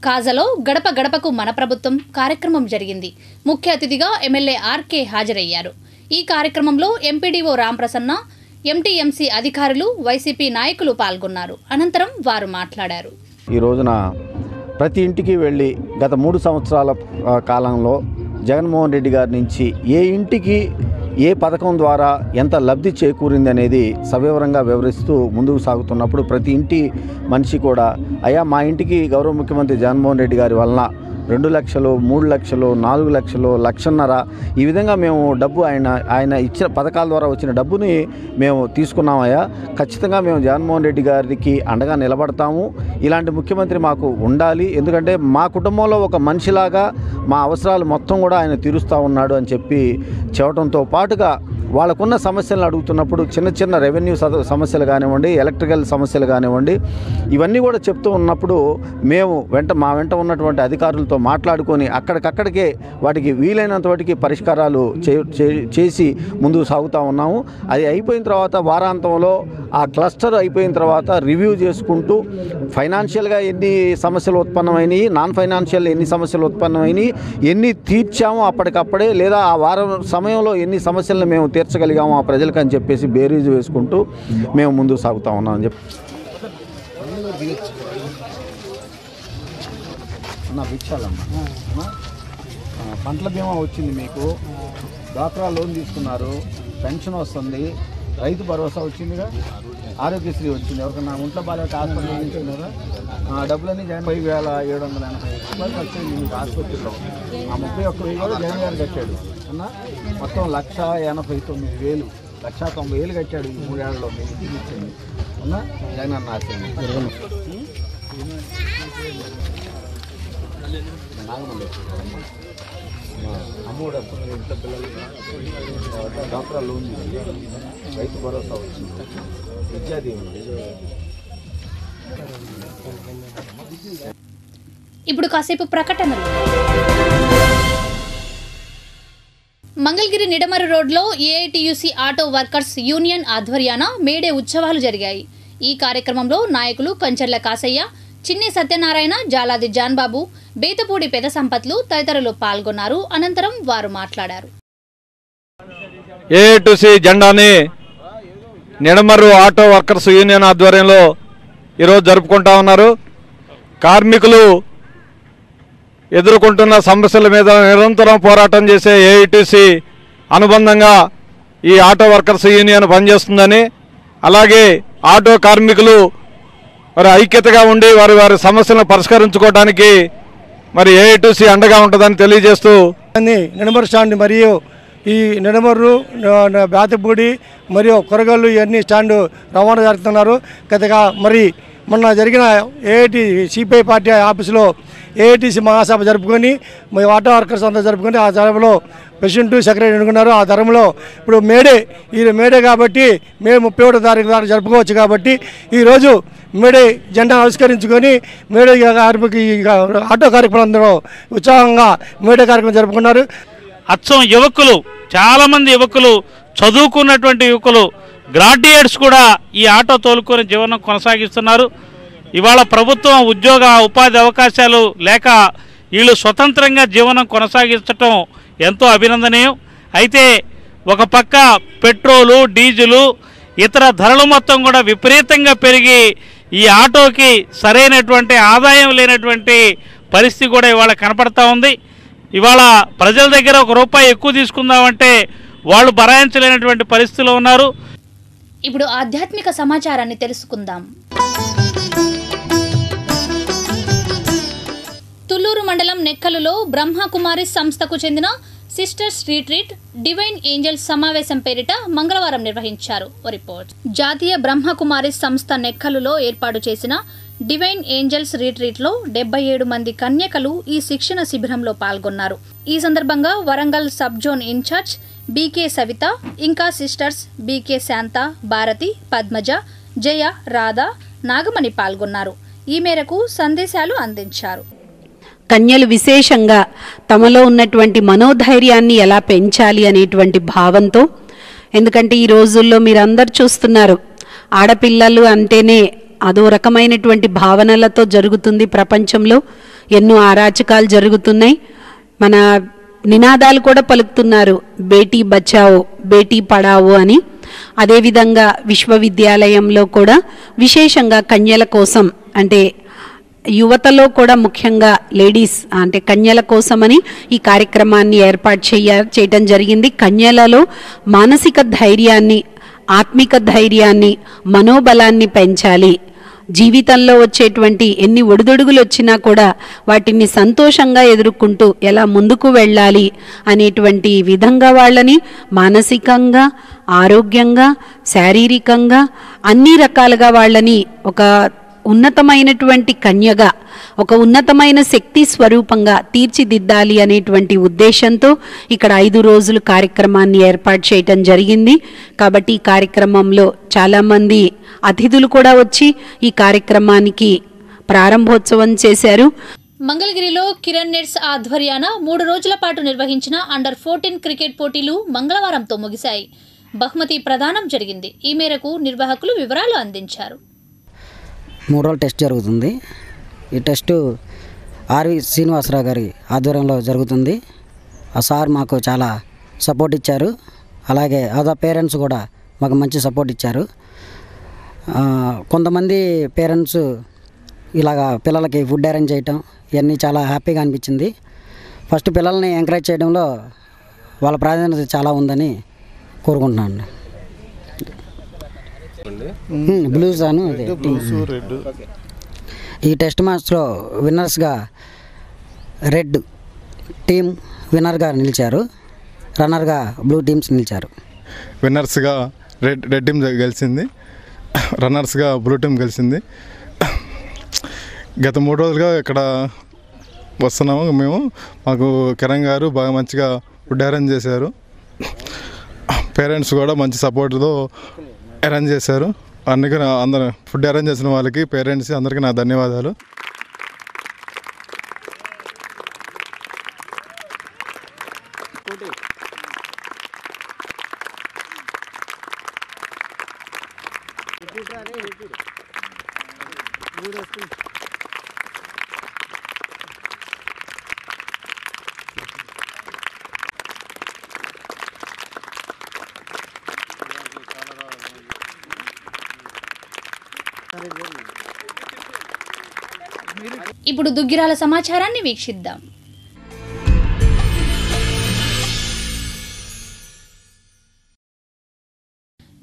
కాజలో గడప గడపకు మన ప్రభుత్వం కార్యక్రమం జరిగింది. ముఖ్య అతిథిగా ఎమ్మెల్యే ఆర్కే హాజరయ్యారు. ఈ కార్యక్రమంలో ఎంపీడీఓ రాంప్రసన్న, ఎంటీఎంసీ అధికారులు, వైసీపీ నాయకులు పాల్గొన్నారు. అనంతరం వారు మాట్లాడారు. ఈ రోజున ప్రతి ఇంటికి వెళ్ళి గత 3 సంవత్సరాల కాలంలో జగన్మోహన్ రెడ్డి గారి నుంచి ఏ ఇంటికి ఏ పథకం ద్వారా ఎంత లబ్ధి చేకూరింది అనేది సవివరంగా వివరిస్తూ ముందుకు సాగుతున్నప్పుడు ప్రతి ఇంటి మనిషి కూడా అయ్యా మా ఇంటికి గౌరవ ముఖ్యమంత్రి జగన్మోహన్ రెడ్డి గారి వలన 2 లక్షలు, 3 లక్షలు, 4 లక్షలు, 1.5 లక్షలు ఈ విధంగా మేము డబ్బు ఆయన ఇచ్చిన పథకాల ద్వారా వచ్చిన డబ్బుని మేము తీసుకున్నామయ్యా. ఖచ్చితంగా మేము జగన్మోహన్ రెడ్డి గారికి అండగా నిలబడతాము. ఇలాంటి ముఖ్యమంత్రి మాకు ఉండాలి. ఎందుకంటే మా కుటుంబంలో ఒక మనిషిలాగా మా అవసరాలు మొత్తం కూడా ఆయన తీరుస్తూ ఉన్నాడు అని చెప్పి చెప్పడంతో పాటుగా వాళ్ళకున్న సమస్యలను అడుగుతున్నప్పుడు చిన్న చిన్న రెవెన్యూ సమస్యలు కానివ్వండి, ఎలక్ట్రికల్ సమస్యలు కానివ్వండి, ఇవన్నీ కూడా చెప్తూ ఉన్నప్పుడు మేము మా వెంట ఉన్నటువంటి అధికారులతో మాట్లాడుకొని అక్కడికక్కడికే వాటికి వీలైనంత వాటికి పరిష్కారాలు చేసి ముందుకు సాగుతూ ఉన్నాము. అది అయిపోయిన తర్వాత వారాంతంలో ఆ క్లస్టర్ అయిపోయిన తర్వాత రివ్యూ చేసుకుంటూ ఫైనాన్షియల్గా ఎన్ని సమస్యలు ఉత్పన్నమైనవి, నాన్ ఫైనాన్షియల్ ఎన్ని సమస్యలు ఉత్పన్నమైనవి, ఎన్ని తీర్చామో అప్పటికప్పుడే, లేదా ఆ వారం సమయంలో ఎన్ని సమస్యలను మేము తీర్చగలిగాము ఆ ప్రజలకు అని చెప్పేసి బేరీజు వేసుకుంటూ మేము ముందుకు సాగుతూ ఉన్నాం అని చెప్పి పంటల బీమా వచ్చింది, మీకు డ్వాక్రా లోన్ తీసుకున్నారు, పెన్షన్ వస్తుంది, రైతు భరోసా వచ్చిందిగా, ఆరోగ్యశ్రీ వచ్చింది. ఎవరికన్నా ఒంట్లో బాగా హాస్పిటల్ తీసుకున్నారా? డబ్బులన్నీ 5,780 రూపాయలు వచ్చింది మీకు ఆసుపత్రిలో. ఆ 31,000 కూడా జగన్ గారు కట్టాడు అన్న. మొత్తం 1,89,000, 1,90,000 కట్టాడు ఈ 3 ఏళ్లలో. మీకు ఇంటికి ఇచ్చింది అన్న జగన్ అన్న ఆశింది. అమ్మఒడి వస్తుంది, ఇంట్లో పిల్లలు డాక్టరా లోన్ తీసుకుంది, రైతు భరోసా వచ్చింది, విద్యాదీవెన. ఇప్పుడు కాసేపు ప్రకటనలు. మంగళగిరి నిడమరు రోడ్లో ఏఐటీయూసీ ఆటో వర్కర్స్ యూనియన్ ఆధ్వర్యాన మేడే ఉత్సవాలు జరిగాయి. ఈ కార్యక్రమంలో నాయకులు కంచర్ల కాసయ్య, చిన్ని సత్యనారాయణ, జాలాది జాన్బాబు, బేతపూడి పెద సంపత్లు తదితరులు పాల్గొన్నారు. అనంతరం వారు మాట్లాడారు. ఏఐటీయూసీ జెండాని నిడమరు ఆటో వర్కర్స్ యూనియన్ ఆధ్వర్యంలో ఈరోజు జరుపుకుంటా ఉన్నారు. కార్మికులు ఎదుర్కొంటున్న సమస్యల మీద నిరంతరం పోరాటం చేసే ఏఐటీయూసీ అనుబంధంగా ఈ ఆటో వర్కర్స్ యూనియన్ పనిచేస్తుందని, అలాగే ఆటో కార్మికులు మరి ఐక్యతగా ఉండి వారి వారి సమస్యలను పరిష్కరించుకోవడానికి మరి ఏఐటీయూసీ అండగా ఉంటుందని తెలియజేస్తూ నిడమరు స్టాండ్ మరియు ఈ నిడమర్రు, బేతపూడి మరియు కొరగల్లు ఇవన్నీ స్టాండ్ రవాణా జరుగుతున్నారు. గతగా మరి మొన్న జరిగిన ఏఐటీ సిపిఐ పార్టీ ఆఫీసులో ఏఐటీసీ మహాసభ జరుపుకొని ఆటో వర్కర్స్ అంతా జరుపుకొని ఆ సభలో ప్రెసిడెంట్, సెక్రటరీ ఎన్నుకున్నారు. ఆ ధర్మంలో ఇప్పుడు మేడే కాబట్టి మే 31వ తారీఖు దాకా జరుపుకోవచ్చు. కాబట్టి ఈరోజు మేడే జెండా ఆవిష్కరించుకొని మేడే ఆటో కార్యక్రమంలో ఉత్సాహంగా మేడే కార్యక్రమం జరుపుకున్నారు. అచ్చం యువకులు, చాలామంది యువకులు, చదువుకున్నటువంటి యువకులు, గ్రాడ్యుయేట్స్ కూడా ఈ ఆటో తోలుకొని జీవనం కొనసాగిస్తున్నారు. ఇవాళ ప్రభుత్వం ఉద్యోగ ఉపాధి అవకాశాలు లేక వీళ్ళు స్వతంత్రంగా జీవనం కొనసాగించటం ఎంతో అభినందనీయం. అయితే ఒక పక్క పెట్రోలు, డీజిలు, ఇతర ధరలు మొత్తం కూడా విపరీతంగా పెరిగి ఈ ఆటోకి సరైనటువంటి ఆదాయం లేనటువంటి పరిస్థితి కూడా ఇవాళ కనపడతా ఉంది. ఇవాళ ప్రజల దగ్గర ₹1 ఎక్కువ తీసుకుందామంటే వాళ్ళు భరాయించలేనటువంటి పరిస్థితిలో ఉన్నారు. ఇప్పుడు ఆధ్యాత్మిక సమాచారాన్ని తెలుసుకుందాం. తుళ్లూరు మండలం నెక్కలులో బ్రహ్మకుమారి సంస్థకు చెందిన సిస్టర్స్ రీట్రీట్ డివైన్ ఏంజల్స్ సమావేశం పేరిట మంగళవారం నిర్వహించారు. రిపోర్ట్. జాతీయ బ్రహ్మకుమారి సంస్థ నెక్కలులో ఏర్పాటు చేసిన డివైన్ ఏంజల్స్ రీట్రీట్లో 77 మంది కన్యకలు ఈ శిక్షణ శిబిరంలో పాల్గొన్నారు. ఈ సందర్భంగా Warangal sub zone incharge BK Savitha, ఇంకా సిస్టర్స్ బీకే శాంత, భారతి, పద్మజ, జయ, రాధ, నాగమణి పాల్గొన్నారు. ఈ మేరకు సందేశాలు అందించారు. కన్యలు విశేషంగా తమలో ఉన్నటువంటి మనోధైర్యాన్ని ఎలా పెంచాలి అనేటువంటి భావంతో, ఎందుకంటే ఈ రోజుల్లో మీరందరూ చూస్తున్నారు, ఆడపిల్లలు అంటేనే అదో రకమైనటువంటి భావనలతో జరుగుతుంది. ప్రపంచంలో ఎన్నో అరాచకాలు జరుగుతున్నాయి. మన నినాదాలు కూడా పలుకుతున్నారు, బేటీ బచావో బేటీ పడావో అని. అదేవిధంగా విశ్వవిద్యాలయంలో కూడా విశేషంగా కన్యల కోసం, అంటే యువతలో కూడా ముఖ్యంగా లేడీస్ అంటే కన్యల కోసమని ఈ కార్యక్రమాన్ని ఏర్పాటు చేయటం జరిగింది. కన్యలలో మానసిక ధైర్యాన్ని, ఆత్మిక ధైర్యాన్ని, మనోబలాన్ని పెంచాలి. జీవితంలో వచ్చేటువంటి ఎన్ని ఒడిదుడుగులు వచ్చినా కూడా వాటిని సంతోషంగా ఎదుర్కొంటూ ఎలా ముందుకు వెళ్ళాలి అనేటువంటి విధంగా వాళ్ళని మానసికంగా, ఆరోగ్యంగా, శారీరకంగా అన్ని రకాలుగా వాళ్ళని ఒక ఉన్నతమైనటువంటి కన్యగా, ఒక ఉన్నతమైన శక్తి స్వరూపంగా తీర్చిదిద్దాలి అనేటువంటి ఉద్దేశంతో ఇక్కడ 5 రోజులు కార్యక్రమాన్ని ఏర్పాటు చేయటం జరిగింది. కాబట్టి ఈ కార్యక్రమంలో చాలామంది అతిథులు కూడా వచ్చి ఈ కార్యక్రమానికి ప్రారంభోత్సవం చేశారు. మంగళగిరిలో కిరణ్ నెట్స్ ఆధ్వర్యాన 3 రోజుల పాటు నిర్వహించిన అండర్-14 క్రికెట్ పోటీలు మంగళవారంతో ముగిశాయి. బహుమతి ప్రదానం జరిగింది. ఈ మేరకు నిర్వాహకులు వివరాలు అందించారు. 3 రోజుల టెస్ట్ జరుగుతుంది. ఈ టెస్టు ఆర్వి శ్రీనివాసరావు గారి ఆధ్వర్యంలో జరుగుతుంది. ఆ సార్ మాకు చాలా సపోర్ట్ ఇచ్చారు. అలాగే అదా పేరెంట్స్ కూడా మాకు మంచి సపోర్ట్ ఇచ్చారు. కొంతమంది పేరెంట్స్ ఇలాగా పిల్లలకి ఫుడ్ అరేంజ్ చేయటం ఇవన్నీ చాలా హ్యాపీగా అనిపించింది. ఫస్ట్ పిల్లల్ని ఎంకరేజ్ చేయడంలో వాళ్ళ ప్రాధాన్యత చాలా ఉందని కోరుకుంటున్నాను. బ్లూస్ అను రెడ్. ఈ టెస్ట్ మ్యాచ్లో విన్నర్స్గా రెడ్ టీం విన్నర్గా నిలిచారు, రన్నర్గా బ్లూ టీమ్స్ నిలిచారు. విన్నర్స్గా రెడ్ టీం గెలిచింది, రన్నర్స్గా బ్లూ టీం గెలిచింది. గత 3 రోజులుగా ఇక్కడ వస్తున్నాము మేము. మాకు కిరణ్ గారు బాగా మంచిగా ఫుడ్ అరేంజ్ చేశారు. పేరెంట్స్ కూడా మంచి సపోర్ట్తో అరేంజ్ చేశారు. అందుకే అందరూ ఫుడ్ అరేంజ్ చేసిన వాళ్ళకి, పేరెంట్స్ అందరికీ నా ధన్యవాదాలు. ఇప్పుడు దుగ్గిరాల సమాచారాన్ని వీక్షిద్దాం.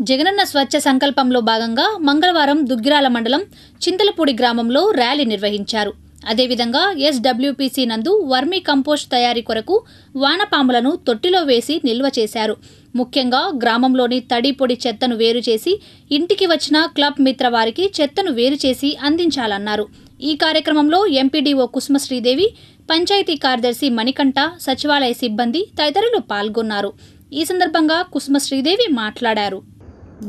జగనన్న స్వచ్ఛ సంకల్పంలో భాగంగా మంగళవారం దుగ్గిరాల మండలం చింతలపూడి గ్రామంలో ర్యాలీ నిర్వహించారు. అదేవిధంగా SWPC నందు వర్మీ కంపోస్ట్ తయారీ కొరకు వానపాములను తొట్టిలో వేసి నిల్వ చేశారు. ముఖ్యంగా గ్రామంలోని తడి పొడి చెత్తను వేరు చేసి ఇంటికి వచ్చిన క్లబ్ మిత్ర వారికి చెత్తను వేరు చేసి అందించాలన్నారు. ఈ కార్యక్రమంలో ఎంపీడీఓ కుసుమ శ్రీదేవి, పంచాయతీ కార్యదర్శి మణికంఠ, సచివాలయ సిబ్బంది తదితరులు పాల్గొన్నారు. ఈ సందర్భంగా కుసుమ శ్రీదేవి మాట్లాడారు.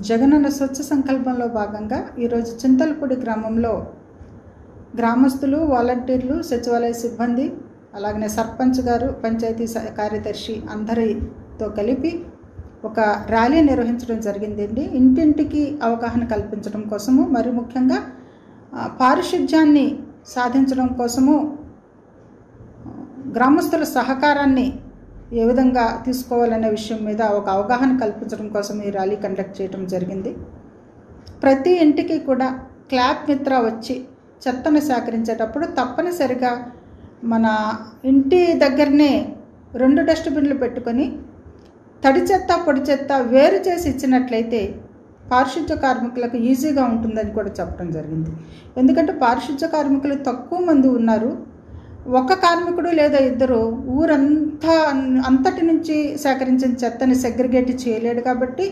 జగనన్న స్వచ్ఛ సంకల్పంలో భాగంగా ఈరోజు చింతలపూడి గ్రామంలో గ్రామస్తులు, వాలంటీర్లు, సచివాలయ సిబ్బంది, అలాగనే సర్పంచ్ గారు, పంచాయతీ కార్యదర్శి అందరితో కలిపి ఒక ర్యాలీ నిర్వహించడం జరిగిందండి. ఇంటింటికి అవగాహన కల్పించడం కోసము, మరి ముఖ్యంగా పారిశుధ్యాన్ని సాధించడం కోసము గ్రామస్తుల సహకారాన్ని ఏ విధంగా తీసుకోవాలనే విషయం మీద ఒక అవగాహన కల్పించడం కోసం ఈ ర్యాలీ కండక్ట్ చేయడం జరిగింది. ప్రతి ఇంటికి కూడా క్లాబ్ మిత్ర వచ్చి చెత్తను సేకరించేటప్పుడు తప్పనిసరిగా మన ఇంటి దగ్గరనే 2 డస్ట్బిన్లు పెట్టుకొని తడి చెత్త పొడి చెత్త వేరు చేసి ఇచ్చినట్లయితే పారిశుద్ధ్య కార్మికులకు ఈజీగా ఉంటుందని కూడా చెప్పడం జరిగింది. ఎందుకంటే పారిశుద్ధ్య కార్మికులు తక్కువ మంది ఉన్నారు. ఒక కార్మికుడు లేదా ఇద్దరు అంతటి నుంచి సేకరించిన చెత్తని సెగ్రిగేట్ చేయలేడు. కాబట్టి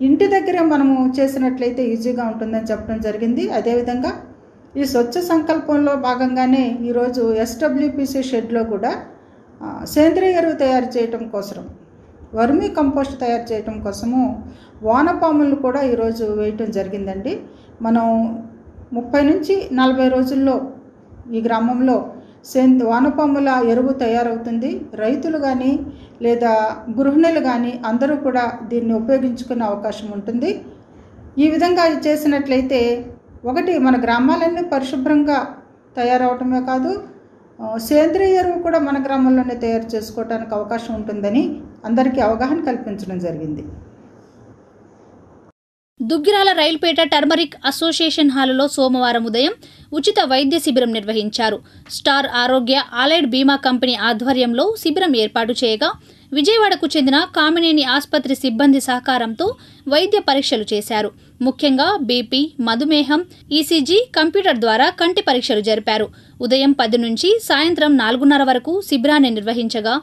ఇంటి దగ్గరే మనము చేసినట్లయితే ఈజీగా ఉంటుందని చెప్పడం జరిగింది. అదేవిధంగా ఈ స్వచ్ఛ సంకల్పంలో భాగంగానే ఈరోజు SWPC షెడ్లో కూడా సేంద్రియ ఎరువు తయారు చేయటం కోసం, వర్మీ కంపోస్ట్ తయారు చేయటం కోసము వానపాములను కూడా ఈరోజు వేయటం జరిగిందండి. మనం 30 నుంచి 40 రోజుల్లో ఈ గ్రామంలో వానపాముల ఎరువు తయారవుతుంది. రైతులు కానీ లేదా గృహిణులు కానీ అందరూ కూడా దీన్ని ఉపయోగించుకునే అవకాశం ఉంటుంది. ఈ విధంగా చేసినట్లయితే ఒకటి మన గ్రామాలన్నీ పరిశుభ్రంగా తయారవటమే కాదు, సేంద్రియ ఎరువు కూడా మన గ్రామంలోనే తయారు చేసుకోవడానికి అవకాశం ఉంటుందని అందరికీ అవగాహన కల్పించడం జరిగింది. దుగ్గిరాల రైల్పేట టర్మరిక్ అసోసియేషన్ హాలులో సోమవారం ఉదయం ఉచిత వైద్య శిబిరం నిర్వహించారు. స్టార్ ఆరోగ్య ఆలైడ్ బీమా కంపెనీ ఆధ్వర్యంలో శిబిరం ఏర్పాటు చేయగా విజయవాడకు చెందిన కామినేని ఆసుపత్రి సిబ్బంది సహకారంతో వైద్య పరీక్షలు చేశారు. ముఖ్యంగా బీపీ, మధుమేహం, ఈసీజీ, కంప్యూటర్ ద్వారా కంటి పరీక్షలు జరిపారు. ఉదయం 10 నుంచి సాయంత్రం 4:30 వరకు శిబిరాన్ని నిర్వహించగా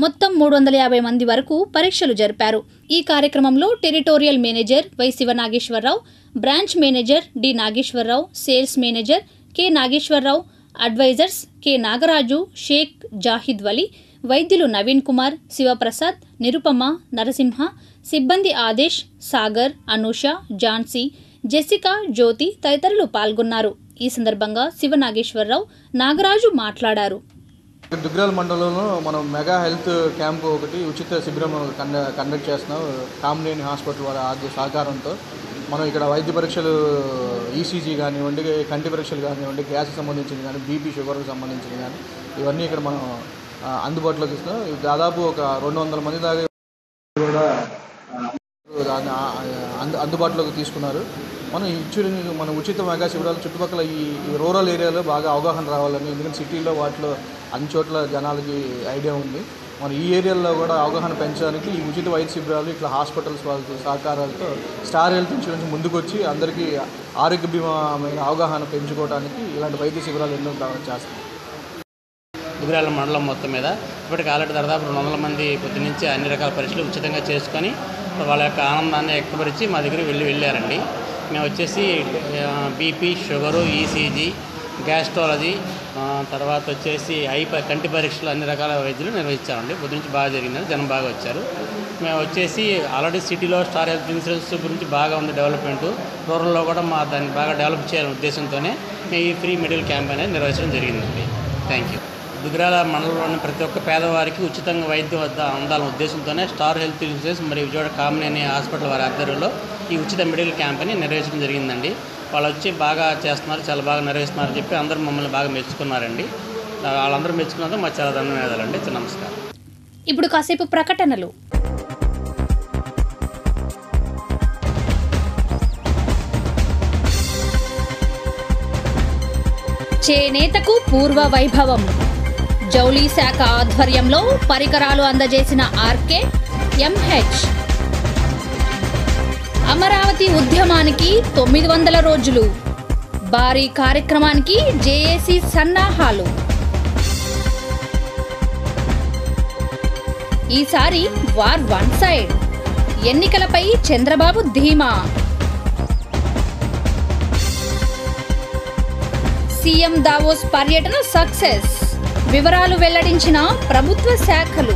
మొత్తం 350 మంది వరకు పరీక్షలు జరిపారు. ఈ కార్యక్రమంలో territorial manager Y Sivanageswararao, branch manager D Nageswararao, sales manager K Nageswararao, advisers K Nagaraju, Shaik Zahid Vali, వైద్యులు నవీన్ కుమార్, శివప్రసాద్, నిరుపమ, నరసింహ, సిబ్బంది ఆదేశ్, సాగర్, అనూష, ఝాన్సీ, జెసికా, జ్యోతి తదితరులు పాల్గొన్నారు. ఈ సందర్భంగా శివనాగేశ్వరరావు, నాగరాజు మాట్లాడారు. దుగ్గిరాల మండలంలో మనం మెగా హెల్త్ క్యాంపు ఒకటి ఉచిత శిబిరం కండక్ట్ చేస్తున్నాం. కామినేని హాస్పిటల్ వారి ఆర్థిక సహకారంతో మనం ఇక్కడ వైద్య పరీక్షలు, ఈసీజీ కానివ్వండి, కంటి పరీక్షలు కానివ్వండి, గ్యాస్కి సంబంధించింది కానీ, బీపీ, షుగర్కి సంబంధించింది కానీ ఇవన్నీ ఇక్కడ మనం అందుబాటులోకి ఇస్తున్నాం. దాదాపు ఒక 200 మంది దాకా కూడా అందుబాటులోకి తీసుకున్నారు. మన ఉచిత మెగా శిబిరాలు చుట్టుపక్కల ఈ రూరల్ ఏరియాలో బాగా అవగాహన రావాలని, ఎందుకంటే సిటీలో వాటిలో అన్ని చోట్ల జనాలకి ఐడియా ఉంది. మన ఈ ఏరియాలో కూడా అవగాహన పెంచడానికి ఈ ఉచిత వైద్య శిబిరాలు ఇట్లా హాస్పిటల్స్ వాళ్ళ సహకారాలతో స్టార్ హెల్త్ ఇన్సూరెన్స్ ముందుకు వచ్చి అందరికీ ఆరోగ్య బీమా మీద అవగాహన పెంచుకోవడానికి ఇలాంటి వైద్య శిబిరాలు ఎన్నో చేస్తాం. దుగ్గిరాల మండలం మొత్తం మీద ఇప్పటికి ఆల్రెడీ దాదాపు 200 మంది పొద్దు నుంచి అన్ని రకాల పరీక్షలు ఉచితంగా చేసుకొని వాళ్ళ యొక్క ఆనందాన్ని వ్యక్తపరిచి మా దగ్గరికి వెళ్ళారండి. మేము వచ్చేసి బీపీ, షుగరు, ఈసీజీ, గ్యాస్ట్రాలజీ, తర్వాత వచ్చేసి కంటి పరీక్షలు అన్ని రకాల వైద్యులు నిర్వహించామండి. పొద్దు నుంచి బాగా జరిగిందని జనం బాగా వచ్చారు. మేము వచ్చేసి ఆల్రెడీ సిటీలో స్టార్ హెల్త్ ఇన్సూరెన్స్ గురించి బాగా ఉంది డెవలప్మెంట్, రూరల్లో కూడా దాన్ని బాగా డెవలప్ చేయాలనే ఉద్దేశంతోనే మేము ఈ ఫ్రీ మెడికల్ క్యాంప్ అనేది నిర్వహించడం జరిగిందండి. Thank you. దుగ్గిరాల మండలంలోని ప్రతి ఒక్క పేదవారికి ఉచితంగా వైద్యం అందాలనే ఉద్దేశంతోనే స్టార్ హెల్త్ ఇన్సూరెన్స్ మరియు విజయవాడ కామినేని హాస్పిటల్ వారి ఆధ్వర్యంలో ఈ ఉచిత మెడికల్ క్యాంప్ని నిర్వహించడం జరిగిందండి. వాళ్ళు వచ్చి బాగా చేస్తున్నారు, చాలా బాగా నిర్వహిస్తున్నారని చెప్పి అందరూ మమ్మల్ని బాగా మెచ్చుకున్నారండి. వాళ్ళందరూ మెచ్చుకున్నందుకు మాకు చాలా ధన్యవాదాలండి. నమస్కారం. ఇప్పుడు కాసేపు ప్రకటనలు. చేనేతకు పూర్వ వైభవం. జౌళి శాఖ ఆధ్వర్యంలో పరికరాలు అందజేసిన ఆర్కే, ఎంహెచ్. అమరావతి ఉద్యమానికి 900 రోజులు. భారీ కార్యక్రమానికి జేఏసీ సన్నాహాలు. ఈసారి వార్ వన్ సైడ్. ఎన్నికలపై చంద్రబాబు ధీమా. సీఎం దావోస్ పర్యటన సక్సెస్. వివరాలు వెల్లడించిన ప్రభుత్వ శాఖలు.